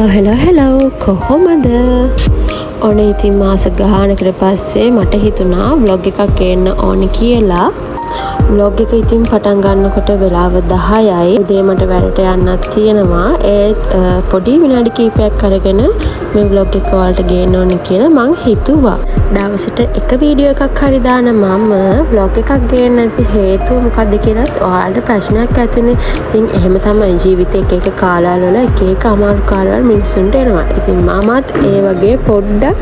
Hello කොහොමද? ඔන්න ඉතින් මාස ගානකට පස්සේ මට හිතුණා vlog එකක් ගේන්න ඕනි කියලා. vlog එක ඉතින් පටන් ගන්නකොට වෙලාව 10යි. උදේ මට වැඩට යන්නත් තියෙනවා. ඒත් පොඩි විනාඩි කිහිපයක් අරගෙන මේ vlog එක ඔයාලට ගේන්න ඕනි කියලා මං හිතුවා. දවසට එක වීඩියෝ එකක් හරි දාන මම vlog එකක් ගේන්න නැති හේතුව මොකද්ද කියලාත් ඔයාලට ප්‍රශ්නයක් ඇතිනේ. ඉතින් එහෙම තමයි ජීවිතේ එක කාලවල එක අමාරු කාලවල මිනිස්සුන්ට එනවා. ඉතින් මමත් ඒ වගේ පොඩ්ඩක්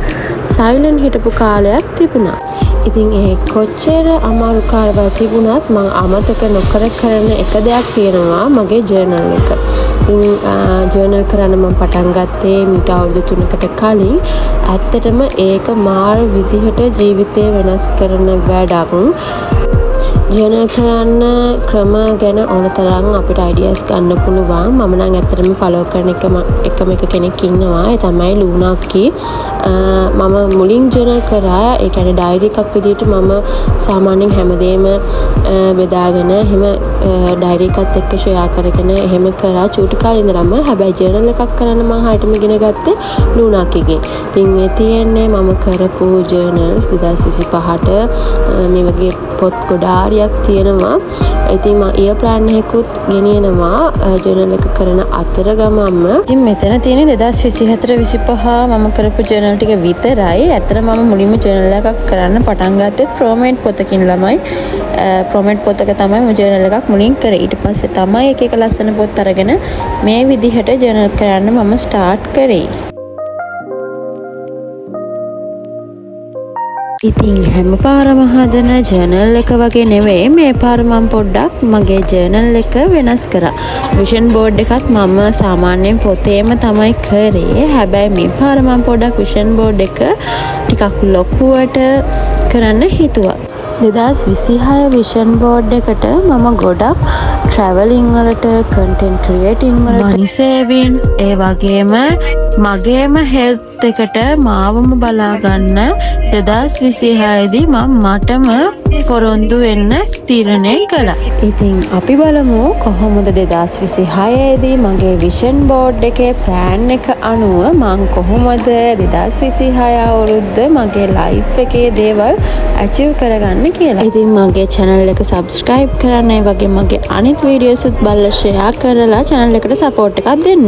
සයිලන්ට් හිටපු කාලයක් තිබුණා. ඉතින් ඒ කොච්චර අමාරු කාලවල තිබුණත් මම අමතක නොකර කරන එක දෙයක් තියෙනවා මගේ ජර්නල් එක. ජර්නල් කරන්න මම පටන් ගත්තේ මීට අවුරුදු 3කට කලින්. ඇත්තටම ඒක මාර විදිහට ජීවිතේ වෙනස් කරන වැඩක්. ජර්නල් කරන්න ක්‍රම ගැන ඕන තරම් අපිට අයිඩියාස් ගන්න පුළුවන්. මම නම් ඇත්තටම ෆලෝ කරන එකම කෙනෙක් ඉන්නවා. ඒ තමයි ලූනාක්කි. මම මුලින් ජර්නල් කරා. ඒ කියන්නේ ඩයරි එකක් විදිහට මම සාමාන්‍යයෙන් හැමදේම බෙදාගෙන එහෙම ඩයරි එකත් එක්ක ෂෙයා කරගෙන එහෙම කරා චූටි කාලේ ඉඳලම. හැබැයි ජර්නල් එකක් කරන්න මම හරියටම ඉගෙන ගත්තේ ලූනාක්කිගෙන්. ඉතින් මේ තියෙන්නේ මම කරපු ජර්නල්ස් 2025ට මේ වගේ පොත් ගොඩාරියක් තියෙනවා. ඉතින් මම ඊය ප්ලෑන් එකකුත් ගෙනියනවා ජර්නල් එක කරන අතර ගමන්ම. ඉතින් මෙතන තියෙන 2024-25 මම කරපු ජර්නල් ටික විතරයි. ඇත්තට මම මුලින්ම ජර්නල් එකක් කරන්න පටන් ගත්තේ ප්‍රොමෙන්ට් පොතකින් ළමයි. ප්‍රොමෙන්ට් පොතක තමයි මම ජර්නල් එකක් මුලින් කරේ. ඊට පස්සේ තමයි එක ලස්සන පොත් අරගෙන මේ විදිහට ජර්නල් කරන්න මම ස්ටාර්ට් කරේ. ඉතින් හැම පාරම හදන ජර්නල් එක වගේ නෙවෙයි මේ පාර මම පොඩ්ඩක් මගේ ජර්නල් එක වෙනස් කරා. විෂන් බෝඩ් එකත් මම සාමාන්‍යයෙන් පොතේම තමයි කරේ. හැබැයි මේ පාර මම පොඩ්ඩක් විෂන් බෝඩ් එක ටිකක් ලොකුවට කරන්න හිතුවා. 2026 විෂන් බෝඩ් එකට මම ගොඩක් ට්‍රැවලින් වලට, කන්ටෙන්ට් ක්‍රියේටින් වලට, මනි සේවින්ග්ස් ඒ වගේම මගේම හෙල්ත් එකට මාවම බලා ගන්න 2026 දී මටම පොරොන්දු වෙන්න තීරණය කළා. ඉතින් අපි බලමු කොහොමද 2026 දී මගේ විෂන් බෝඩ් එකේ ප්ලෑන් එක අනුව මම කොහොමද 2026 අවුරුද්ද මගේ ලයිෆ් එකේ දේවල් අචීව් කරගන්න කියලා. ඉතින් මගේ channel එක subscribe කරන්න, ඒ වගේ මගේ අනිත් වීඩියෝස් උත් බලලා share කරලා channel එකට support එකක් දෙන්න.